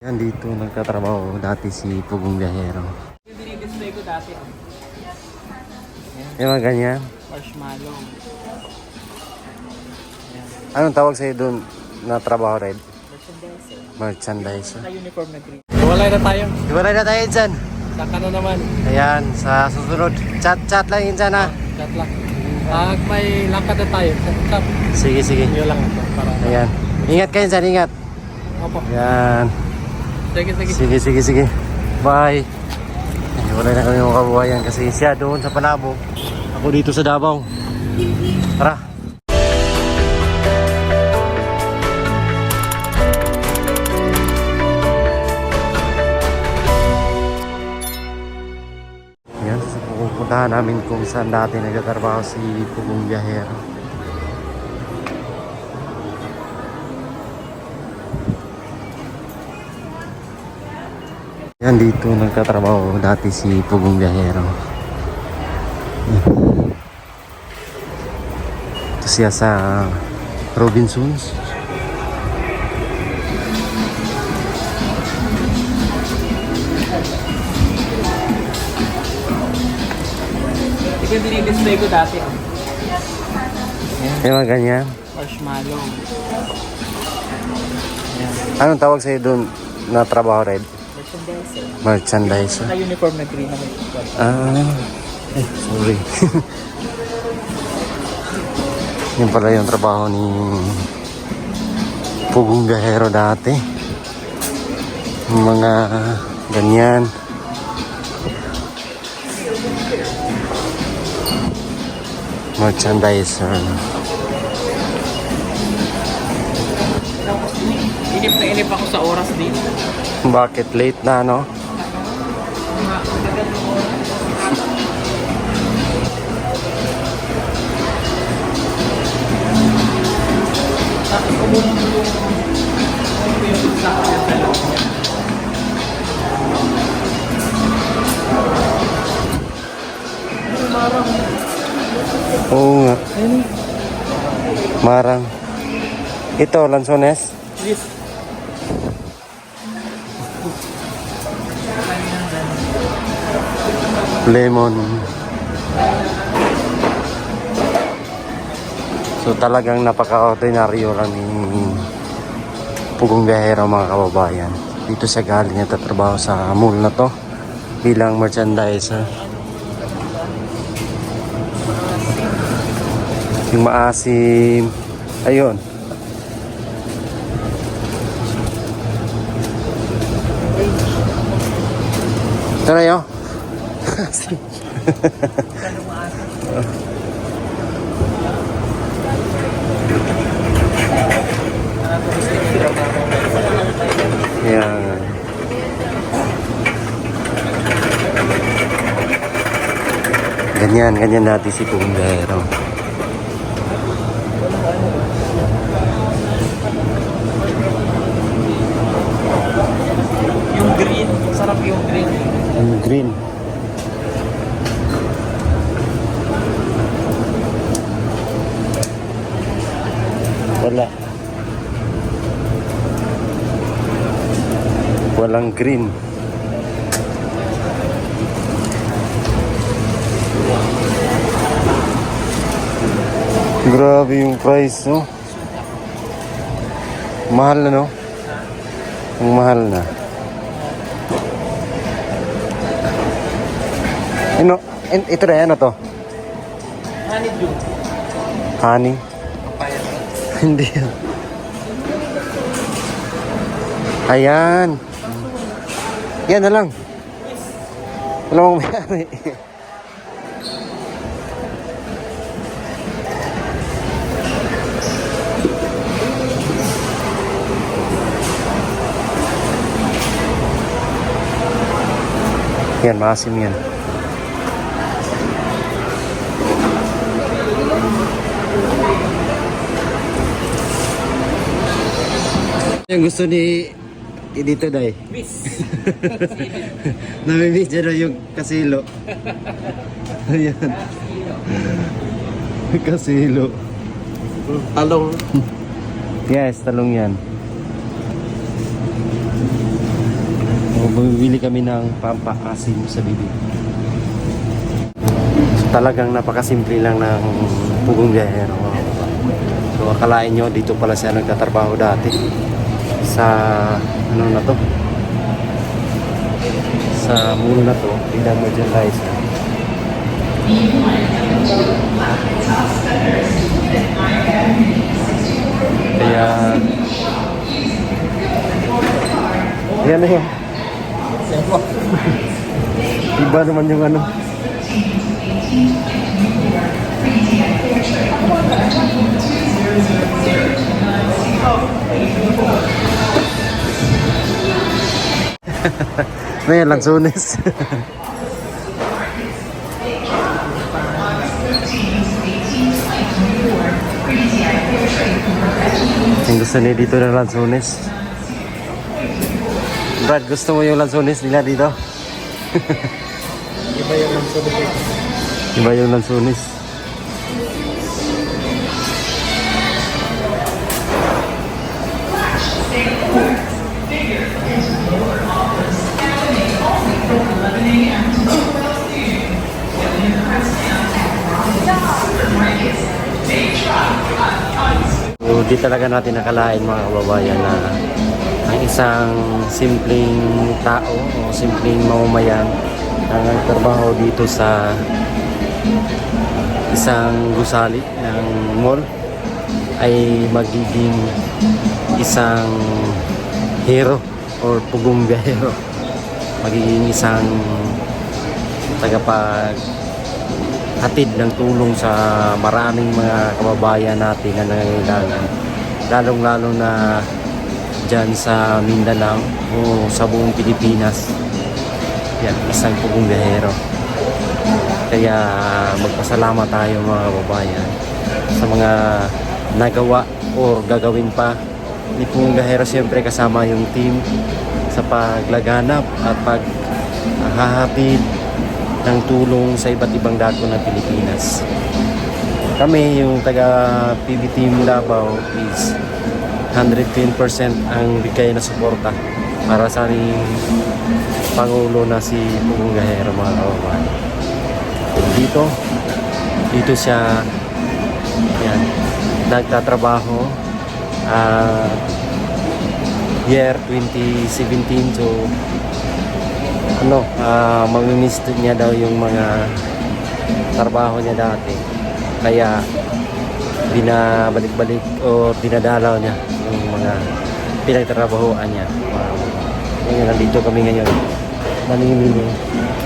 Yan dito nagtatrabaho dati si Pugong Biyahero. Yung dinidisplay ko dati. Yung mga ganyan. Marshmallow. Anong tawag sa'yo doon na trabaho, Red? Merchandise. Merchandise. Naka-uniform na green. Wala na tayo. Iwalay na tayo dyan. Saka na naman. Ayan, sa susunod. Chat lang yun dyan ha. Chat lang. Pag may lakad na tayo. Stop. Sige. Yun lang ito. Para. Ayan. Ingat kayo dyan, ingat. Opo. Ayan. Sige. Bye. Wala na kami mga kabuhayan kasi siya doon sa Panabo. Ako dito sa Davao. Tara. Yan, pupuntahan namin kung saan dati nagtatrabaho si Pugong Biyahero. Yan dito nagtatrabaho dati si Pugong Biyahero. Ito siya sa Robinsons. Yung dinidisplay ko dati. Yung mga ganyan. Marshmallow. Anong tawag sa'yo doon na trabaho, Red? Merchandise. Merchandise. Naka-uniform na green naman. Sorry. Yun pala yung trabaho ni Pugong Biyahero dati. Yung mga ganyan. Merchandiser. Inip na inip ako sa oras din. Bakit late na, no? Oo nga. Marang. Ito, Lanzones. Yes. Lemon. So talagang napaka-ordinaryo lang ni Pugong Biyahero, mga kababayan. Dito sa galing niya tatrabaho sa mall na to bilang merchandiser. Yung maasim. Ayun. Ito na yun. Yan. Ganyan natin si Pugong Biyahero. Yung green. Sarap yung green. Yung green. Wala. Walang green. Grabe yung price, no? Mahal na, no? Ang mahal na. Ito na, ano to? Honeydew. Honey? Papaya. Hindi yan. Ayan. Yan na lang. Wala mong mayari. Yan, maasim yan. Yung gusto ni dito dai. Miss. Namimidya na yung kasilo. Ayan. Kasilo. Talong. Yes, talong yan. Bumibili kami ng pampaasim sa bibig. So, talagang napakasimple lang ng pugong biyahero. So akalain nyo dito pala siya nagtatrabaho dati sa ano na to, sa mall na to bilang merchandiser. Kaya yan na yun. Iba naman yung ano. May lansunes. Ang gusto niya dito ng lansunes. Brad, gusto mo yung lansunes nila dito? Iba yung lansunes. Iba yung lansunes. So, di talaga natin nakalain mga kababayan na ang isang simpleng tao o simpleng mamamayan ang nagtrabaho dito sa isang gusali ng mall ay magiging isang hero or pugong biyahero, magiging isang tagapag hatid ng tulong sa maraming mga kababayan natin na nangangailangan, lalong-lalo na dyan sa Mindanao o sa buong Pilipinas. Yan, isang pugong biyahero. Kaya magpasalamat tayo mga kababayan sa mga nagawa o gagawin pa ni Pugong Biyahero. Siyempre kasama yung team sa paglaganap at paghahatid ng tulong sa iba't ibang dako ng Pilipinas. Kami, yung taga PB Team Davao, is 110% ang bigay na suporta para sa aming Pangulo na si Pugong Biyahero mga kababayan. Dito siya yan, nagtatrabaho year 2017. So mamimiss niya daw yung mga trabaho niya dati, kaya binabalik-balik o dinadalaw niya yung mga pinagtrabahoan niya. Ngayon nandito kami ngayon, namimili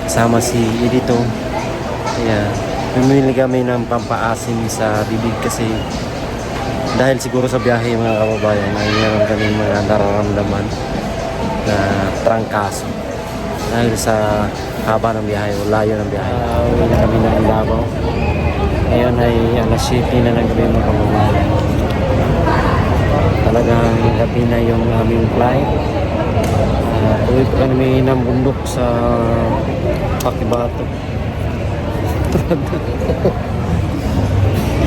kasama si Edito. Kaya bumili kami ng pampaasim sa bibig kasi dahil siguro sa biyahe mga kababayan ay meron kami mga nararamdaman na trangkaso dahil sa haba ng biyahe o layo ng biyahe. Uwi na kami ng Davao. Ngayon ay alas 7 na ng gabi mga kababayan. Talagang gabi na yung aming flight. Uwi pa kami ng bundok sa Pakibato.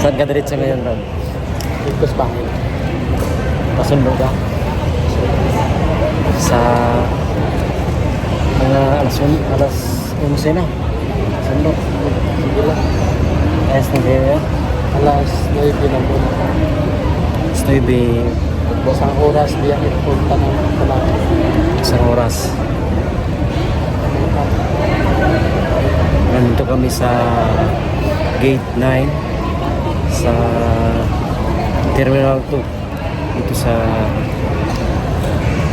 Saan ka diretso ngayon, Rod? Ikos pa. Pasundo ka? Sa mga alas 11 na. Sundo. Sige lang. Ayos na kayo yan? Alas 9 na po. Alas 9. Isang oras biyahe punta ng Kalaki. Isang oras. Nandito kami sa Gate 9 sa Terminal 2 dito sa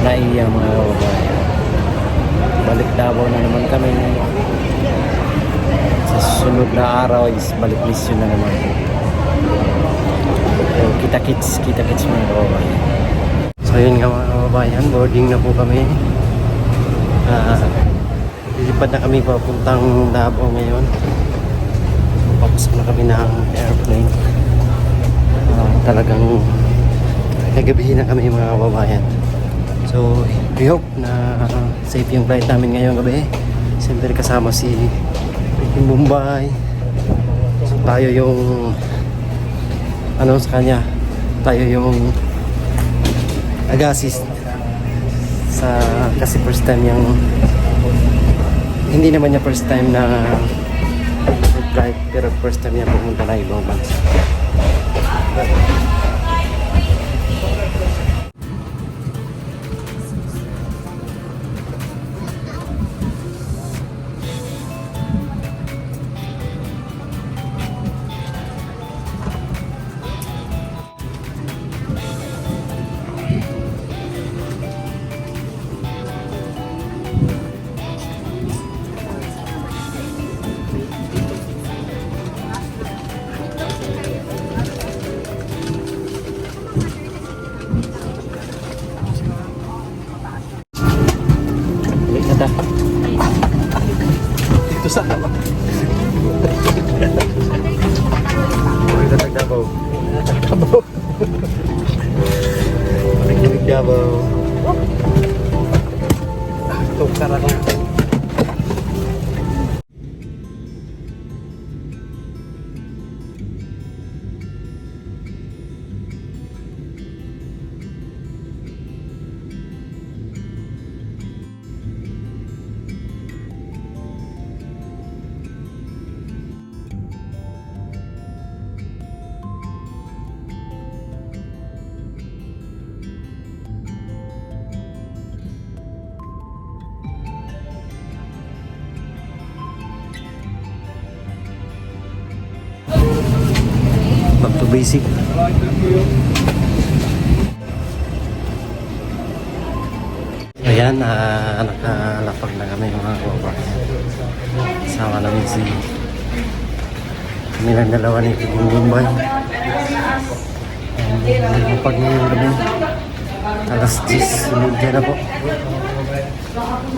Naiya mga kababayan. Balik Davao na naman kami. Sa susunod na araw is balik Lisyon na naman. So, kita-kits mga kababayan. So yun nga mga kababayan, boarding na po kami. Lilipad na kami papuntang Davao ngayon. Papasok na kami ng airplane. Talagang nagabihin na kami mga kababayan. So we hope na safe yung flight namin ngayong gabi. Siyempre kasama si Ricky Mumbai. So tayo yung sa kanya, tayo yung nag-assist Kasi first time yung hindi naman niya first time na flight, pero first time niya pumunta na ibang bansa. Balik na ta. Dito sa ano? Balik na Davao. Kabaw. Balik na Davao. Ito, karang. Back to basic. Ayan, nakalapag na kami mga kababayan. Sama namin si kami lang dalawa ni Pigong Bombay. Napag ngayon kami. Alas 10:30 na po.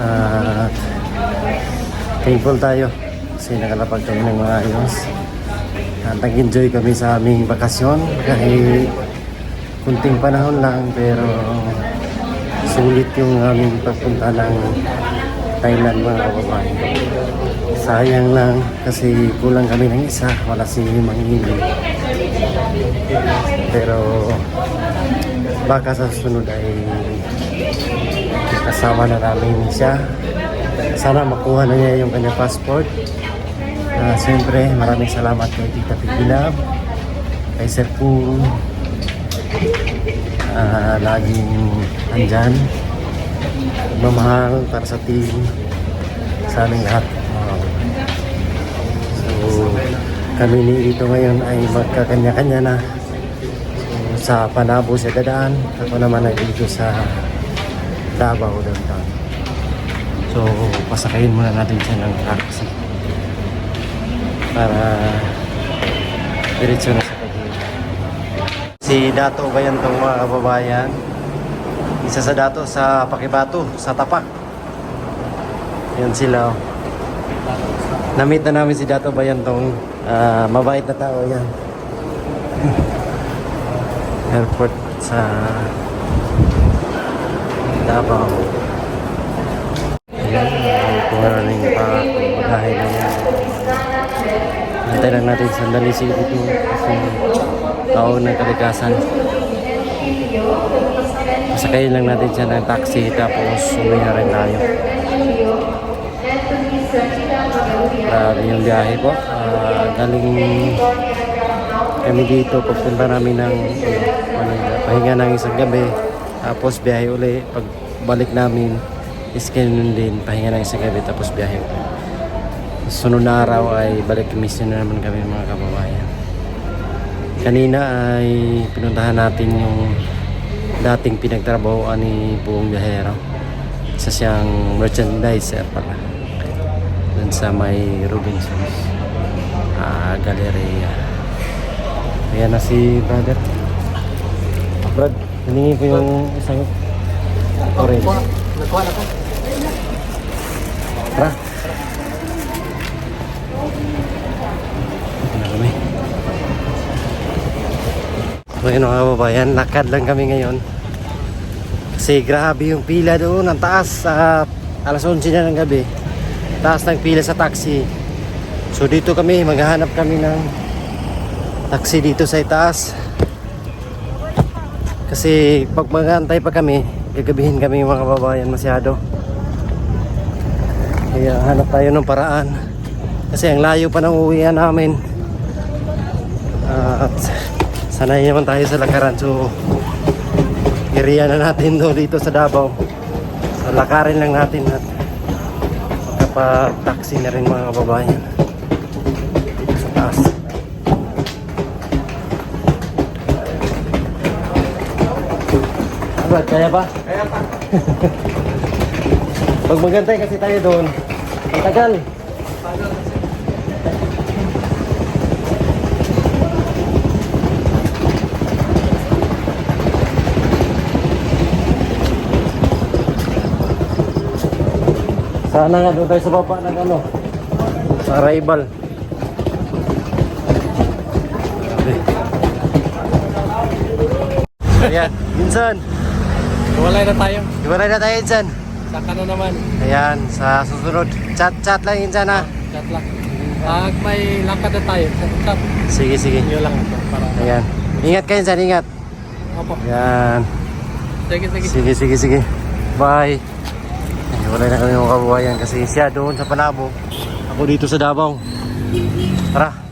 At thankful tayo kasi nakalapag kami ng mga ayos. At nag-enjoy kami sa aming bakasyon kahit kunting panahon lang, pero sulit yung aming pagpunta ng Thailand mga kababayan. Sayang lang kasi kulang kami ng isa, wala si Manghili. Pero baka sa sunod ay kasama na namin siya. Sana makuha na niya yung kanyang passport. Siyempre, maraming salamat kay Tita Pigilab, kay Sir Poo, laging andyan, mamahal para sa team, sa aming lahat. So, kami ni Ito ngayon ay magkakanya-kanya na. So, sa Panabo siya dadaan, ako naman ay dito sa Davao downtown. So, pasakayin muna natin siya ng taxi para diretso na sa Pagila. Si Dato ba yan itong mga kababayan? Isa sa Dato sa Pakibato, sa Tapak. Yan sila. Na-meet na namin si Dato ba yan itong mabait na tao yan. Airport sa Davao. Ayan, kuha na rin pa magahe na yan. Hintay lang natin sandali si dito kasi tao ng kalikasan. Masakayin lang natin siya ng taxi tapos uwi na rin tayo. Grabe yung biyahe po. Galing kami dito, pagpunta namin ng Manila. Pahinga ng isang gabi. Tapos biyahe uli. Pagbalik namin, iskin din. Pahinga ng isang gabi tapos biyahe uli. Sunod na araw ay balik mission na naman kami mga kababayan. Kanina ay pinuntahan natin yung dating pinagtrabahoan ni Buong Biyahero. Isa siyang merchandiser pala. Dun sa may Robinsons Galleria. Ayan na si brother. Brad, hiningin ko yung isang orange. Nakuha na ko. Tara. Ito na kami. Ngayon mga kababayan, lakad lang kami ngayon. Kasi grabe yung pila doon, ang taas. Alas 11 na ng gabi. Taas ng pila sa taxi. So dito kami, maghahanap kami ng taxi dito sa itaas. Kasi pag mag-aantay pa kami, gagabihin kami mga kababayan masyado. Kaya hanap tayo ng paraan. Kasi ang layo pa ng uwian namin. At sanay naman tayo sa lakaran. So, area na natin dito sa Davao. So, lakarin lang natin at kapag taxi na rin mga kababayan. Dito sa taas. Albert, kaya ba? Kaya pa. Pag magantay kasi tayo doon, ang tagal. Sana nga doon tayo sa baba ng ano, sa arrival. Ayan, minsan. Walay na tayo. Ibaray na tayo minsan. Saka na naman. Ayan, sa susunod. Chat lang minsan ha. Chat lang. Pag may lakad na tayo, chat. Sige, sige. Yun lang ito. Para... Ayan. Ingat kayo minsan, ingat. Opo. Ayan. Sige, sige. Sige, sige, sige. Bye. Ay, wala na kami mga kabuhayan kasi siya doon sa Panabo. Ako dito sa Davao. Tara.